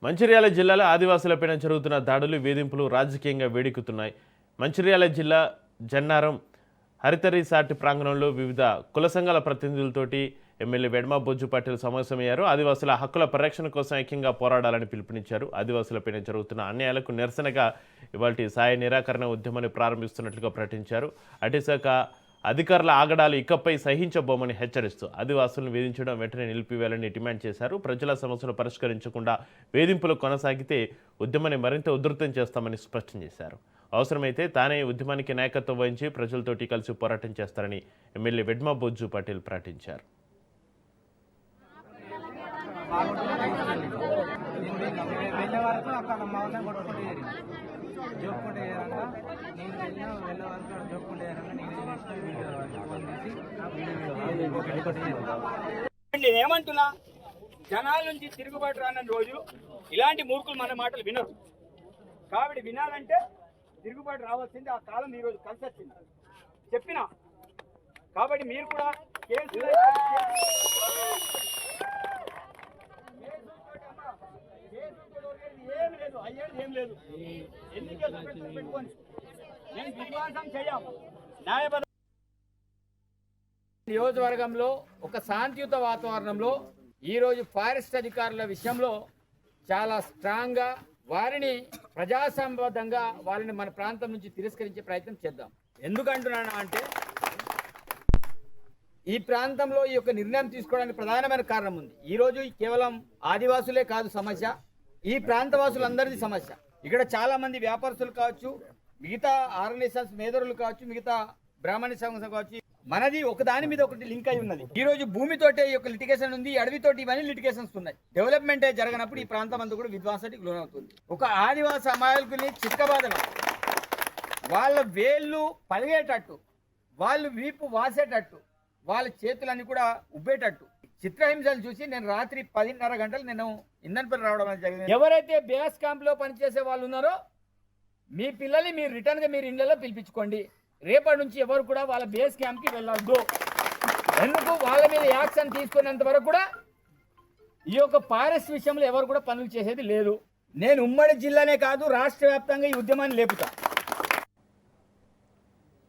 మంచిర్యాల జిల్లాలో ఆదివాసులపైన జరుగుతున్న దాడులు వేధింపులు రాజకీయంగా వేడెక్కుతున్నాయి. మంచిర్యాల జిల్లా జన్నారం హరితరిసాట్ ప్రాంగణంలో వివిధ కుల సంఘాల ప్రతినిధులతోటి ఎమ్మెల్యే వెడ్మా బొజ్జు పాటిల్ సమావేశమయ్యారు. ఆదివాసుల హక్కుల పరిరక్షణ కోసం ఐక్యంగా పోరాడాలని పిలుపునిచ్చారు. ఆదివాసులపైన జరుగుతున్న అన్యాయాలకు నిరసనగా ఇవాల్టి సాయ నిరాకరణ ఉద్యమాన్ని ప్రారంభిస్తున్నట్లుగా ప్రకటించారు. అటవీశాఖ అధికారుల ఆగడాలు ఇకపై సహించబోమని హెచ్చరిస్తూ ఆదివాసులను వేధించడం వెంటనే నిలిపివేయాలని డిమాండ్ చేశారు. ప్రజల సమస్యలు పరిష్కరించకుండా వేధింపులు కొనసాగితే ఉద్యమాన్ని మరింత ఉధృతం చేస్తామని స్పష్టం చేశారు. అవసరమైతే తానే ఉద్యమానికి నాయకత్వం వహించి ప్రజలతోటి కలిసి పోరాటం చేస్తారని ఎమ్మెల్యే వెడ్మా బొజ్జు పాటిల్ ప్రకటించారు. ఏమంటున్నా, జనాల నుంచి తిరుగుబాటు రానని రోజు ఇలాంటి మూర్ఖులు మన మాటలు వినరు. కాబట్టి వినాలంటే తిరుగుబాటు రావాల్సింది. ఆ కాలం ఈరోజు కలిసి వచ్చింది చెప్పిన. కాబట్టి మీరు కూడా కేసులు ఏం లేదు, ఎన్ని కేసులు పెట్టుకోండి, నేను విశ్వాసం చేయం. న్యాయబద్ధ నియోజకవర్గంలో ఒక శాంతియుత వాతావరణంలో ఈరోజు ఫారెస్ట్ అధికారుల విషయంలో చాలా స్ట్రాంగ్గా వారిని ప్రజాసంబద్ధంగా వాళ్ళని మన ప్రాంతం నుంచి తిరస్కరించే ప్రయత్నం చేద్దాం. ఎందుకంటున్నాను అంటే ఈ ప్రాంతంలో ఈ యొక్క నిర్ణయం తీసుకోవడానికి ప్రధానమైన కారణం ఉంది. ఈరోజు కేవలం ఆదివాసులే కాదు సమస్య, ఈ ప్రాంతవాసులందరిది సమస్య. ఇక్కడ చాలా మంది వ్యాపారస్తులు కావచ్చు, మిగతా ఆర్గనైజేషన్స్ మేధరులు కావచ్చు, మిగతా బ్రాహ్మణ సంఘం కావచ్చు, మనది ఒకదాని మీద ఒకటి లింక్ అయి ఉన్నది. ఈ రోజు భూమితోటే ఈ యొక్క లిటిగేషన్ ఉంది, అడవితోటి ఇవన్నీ లిటిగేషన్స్ ఉన్నాయి. డెవలప్మెంట్ జరగనప్పుడు ఈ ప్రాంతం అంతా కూడా విధ్వంసానికి లోనవుతుంది. ఒక ఆదివాసీ అమాయకుల్ని చిక్కబాదనం, వాళ్ళ వేళ్ళు పలిగేటట్టు, వాళ్ళు వీపు వాసేటట్టు, వాళ్ళ చేతులన్నీ కూడా ఉబ్బేటట్టు చిత్రహింసలు చూసి నేను రాత్రి 10:30 గంటలు నేను ఇంధనపల్లి రావడం జరిగింది. ఎవరైతే బేస్ క్యాంప్ లో పనిచేసే వాళ్ళు ఉన్నారో మీ పిల్లల్ని మీరు రిటర్న్ గా మీరు ఇళ్లలో పిలిపించుకోండి. రేపటి నుంచి ఎవరు కూడా వాళ్ళ బేస్ క్యాంప్ కి వెళ్ళొద్దు. ఎందుకు వాళ్ళ మీద యాక్షన్ తీసుకునేంత వరకు కూడా ఈ యొక్క ఫారెస్ట్ విషయంలో ఎవరు కూడా పనులు చేసేది లేదు. నేను ఉమ్మడి జిల్లానే కాదు రాష్ట్ర వ్యాప్తంగా ఈ ఉద్యమాన్ని లేపుతా.